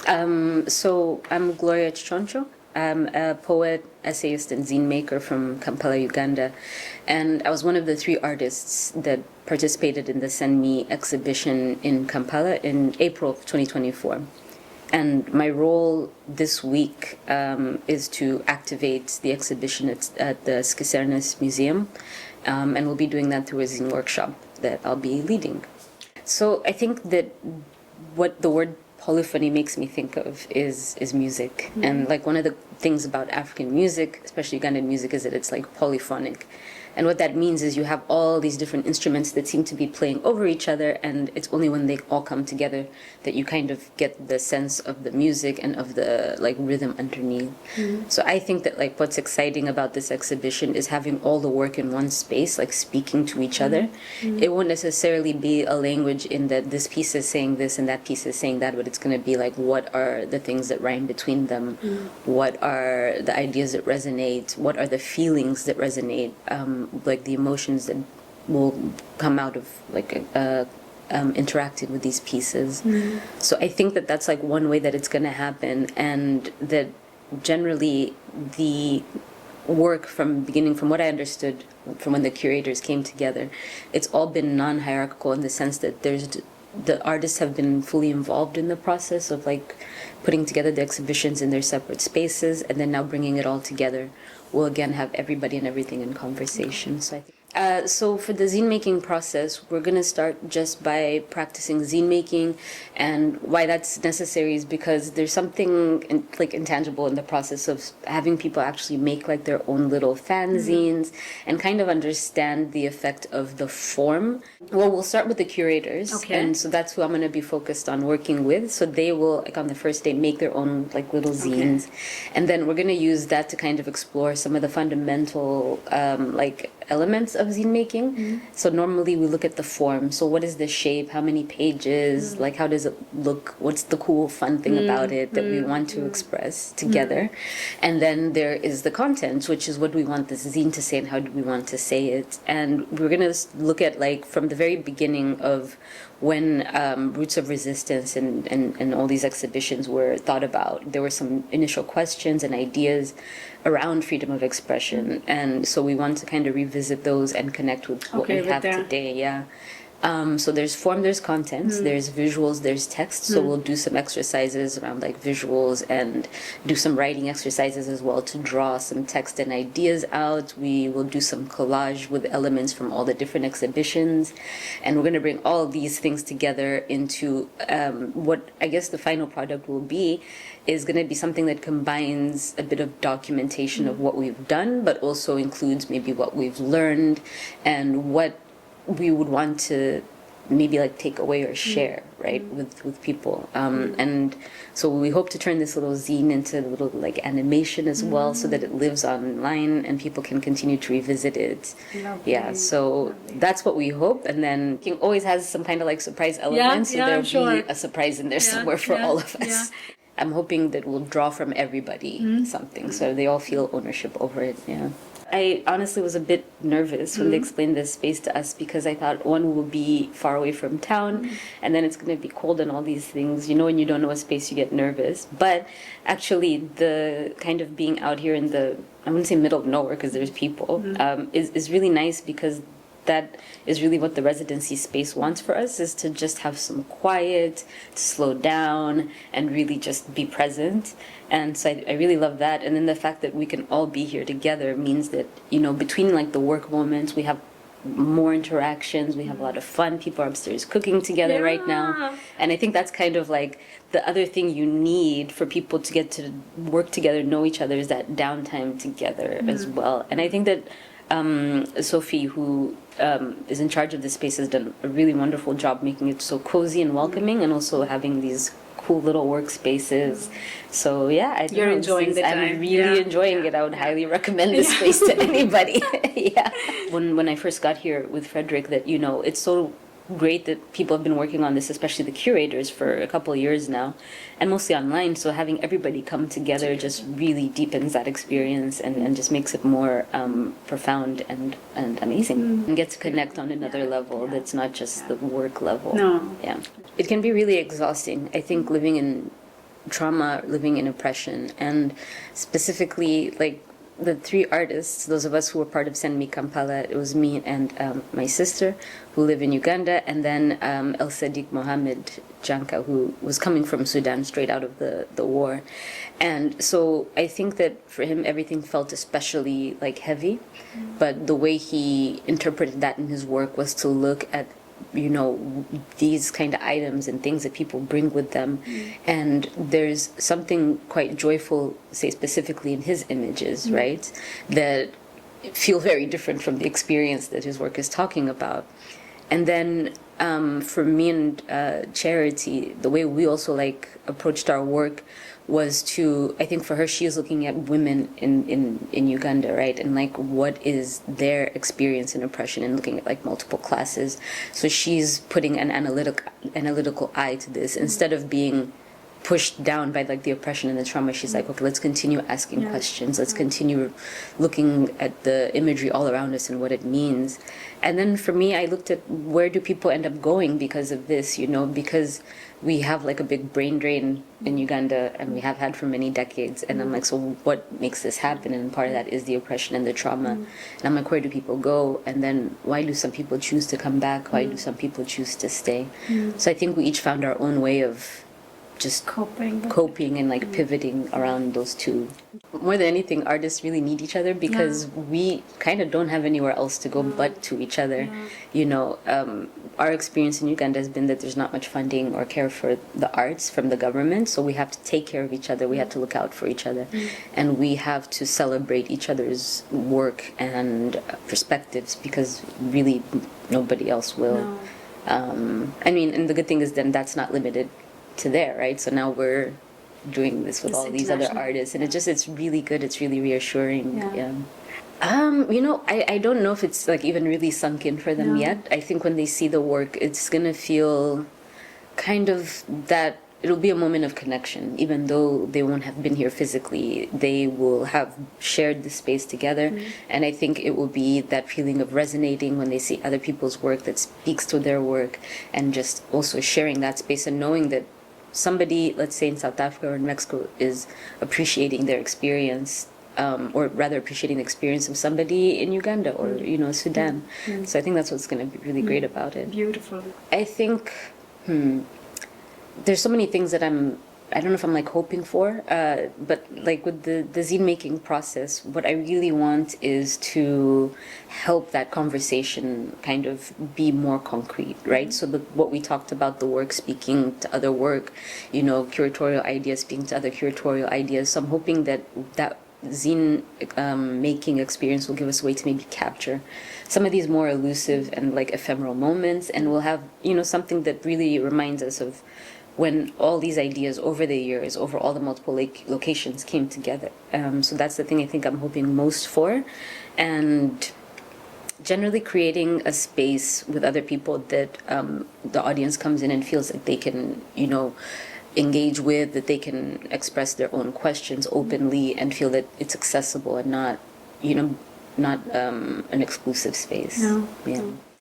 So I'm Gloria Kiconco. I'm a poet, essayist, and zine-maker from Kampala, Uganda. And I was one of the 3 artists that participated in the Send Me exhibition in Kampala in April of 2024. And my role this week is to activate the exhibition at the Essayist Museum. And we'll be doing that through a zine workshop that I'll be leading. So I think that what the word polyphony makes me think of is music. Mm-hmm. And like one of the things about African music, especially Ugandan music, is that it's like polyphonic. And what that means is you have all these different instruments that seem to be playing over each other, and it's only when they all come together that you kind of get the sense of the music and of the like rhythm underneath. Mm-hmm. So I think that like what's exciting about this exhibition is having all the work in one space, like speaking to each other. Mm-hmm. It won't necessarily be a language in that this piece is saying this and that piece is saying that, but it's going to be like what are the things that rhyme between them, what are the ideas that resonate, what are the feelings that resonate, like the emotions that will come out of like interacting with these pieces. So I think that that's like one way that it's going to happen, and that generally the work from beginning, from what I understood from when the curators came together, it's all been non-hierarchical in the sense that the artists have been fully involved in the process of like putting together the exhibitions in their separate spaces, and then now bringing it all together will again have everybody and everything in conversation. So I think so for the zine making process, we're going to start just by practicing zine making, and why that's necessary is because there's something like intangible in the process of having people actually make like their own little fanzines and kind of understand the effect of the form. Well, we'll start with the curators, and so that's who I'm going to be focused on working with. So they will, like on the first day, make their own like little zines, and then we're going to use that to kind of explore some of the fundamental like elements of zine making. So normally we look at the form. So what is the shape? How many pages? Like how does it look? What's the cool, fun thing about it that we want to express together? And then there is the content, which is what we want this zine to say and how do we want to say it. And we're going to look at like from the very beginning of when Roots of Resistance and all these exhibitions were thought about. There were some initial questions and ideas around freedom of expression, and so we want to kind of revisit those and connect with what we have today. So there's form, there's content, there's visuals, there's text. So we'll do some exercises around like visuals and do some writing exercises as well to draw some text and ideas out. We will do some collage with elements from all the different exhibitions, and we're going to bring all of these things together into what I guess the final product will be is going to be something that combines a bit of documentation of what we've done, but also includes maybe what we've learned and what we would want to maybe like take away or share, right, with people. And so we hope to turn this little zine into a little like animation as well, so that it lives online and people can continue to revisit it. Lovely. So that's what we hope. And then King always has some kind of like surprise element, so there'll be a surprise in there somewhere for all of us. I'm hoping that we'll draw from everybody something, so they all feel ownership over it. I honestly was a bit nervous when they explained this space to us, because I thought one will be far away from town, and then it's going to be cold and all these things. You know, when you don't know a space, you get nervous. But actually, the kind of being out here in the, I wouldn't say middle of nowhere because there's people, is really nice, because that is really what the residency space wants for us, is to just have some quiet, to slow down, and really just be present. And so I really love that. And then the fact that we can all be here together means that, you know, between like the work moments, we have more interactions, we have a lot of fun. People are upstairs cooking together right now. And I think that's kind of like the other thing you need for people to get to work together, know each other, is that downtime together as well. And I think that Sophie, who is in charge of this space, has done a really wonderful job making it so cozy and welcoming, and also having these cool little workspaces. So you're enjoying the time. I'm really enjoying it. I would highly recommend this space to anybody. When I first got here with Frederick, that, you know, it's so great that people have been working on this, especially the curators, for a couple of years now, and mostly online. So having everybody come together just really deepens that experience and just makes it more profound and amazing. And get to connect on another level that's not just the work level. It can be really exhausting. I think living in trauma, living in oppression, and specifically like the three artists, those of us who were part of Send Me Kampala, it was me and my sister who live in Uganda, and then El Sadiq Mohammed Janka, who was coming from Sudan straight out of the war. And so I think that for him everything felt especially like heavy, but the way he interpreted that in his work was to look at these kind of items and things that people bring with them, and there's something quite joyful, say specifically in his images, right, that feel very different from the experience that his work is talking about. And then for me and Charity, the way we also like approached our work was to, I think for her, she is looking at women in Uganda, right? And like, what is their experience in oppression, and looking at like multiple classes. So she's putting an analytical eye to this instead of being pushed down by like the oppression and the trauma. She's like, okay, let's continue asking questions. Let's continue looking at the imagery all around us and what it means. And then for me, I looked at where do people end up going because of this, because we have like a big brain drain in Uganda, and we have had for many decades. And I'm like, so what makes this happen? And part of that is the oppression and the trauma. And I'm like, where do people go? And then why do some people choose to come back? Why do some people choose to stay? So I think we each found our own way of just coping and like pivoting around those two. More than anything, artists really need each other because we kind of don't have anywhere else to go but to each other. Our experience in Uganda has been that there's not much funding or care for the arts from the government, so we have to take care of each other. We have to look out for each other, and we have to celebrate each other's work and perspectives, because really nobody else will. And the good thing is then that's not limited to there, right? So now we're doing this with all these other artists, and it's really good. It's really reassuring. I don't know if it's like even really sunk in for them yet. I think when they see the work, it's gonna feel kind of that it'll be a moment of connection. Even though they won't have been here physically, they will have shared the space together. And I think it will be that feeling of resonating when they see other people's work that speaks to their work, and just also sharing that space and knowing that somebody, let's say in South Africa or in Mexico, is appreciating their experience, or rather appreciating the experience of somebody in Uganda or Sudan. So I think that's what's going to be really great about it. Beautiful. I think there's so many things that I don't know if I'm like hoping for, but like with the zine making process, what I really want is to help that conversation kind of be more concrete, right? So what we talked about, the work speaking to other work, curatorial ideas speaking to other curatorial ideas. So I'm hoping that zine making experience will give us a way to maybe capture some of these more elusive and like ephemeral moments, and we'll have something that really reminds us of when all these ideas over the years, over all the multiple locations came together. So that's the thing I think I'm hoping most for. And generally creating a space with other people that the audience comes in and feels like they can, engage with, that they can express their own questions openly and feel that it's accessible and not an exclusive space. No.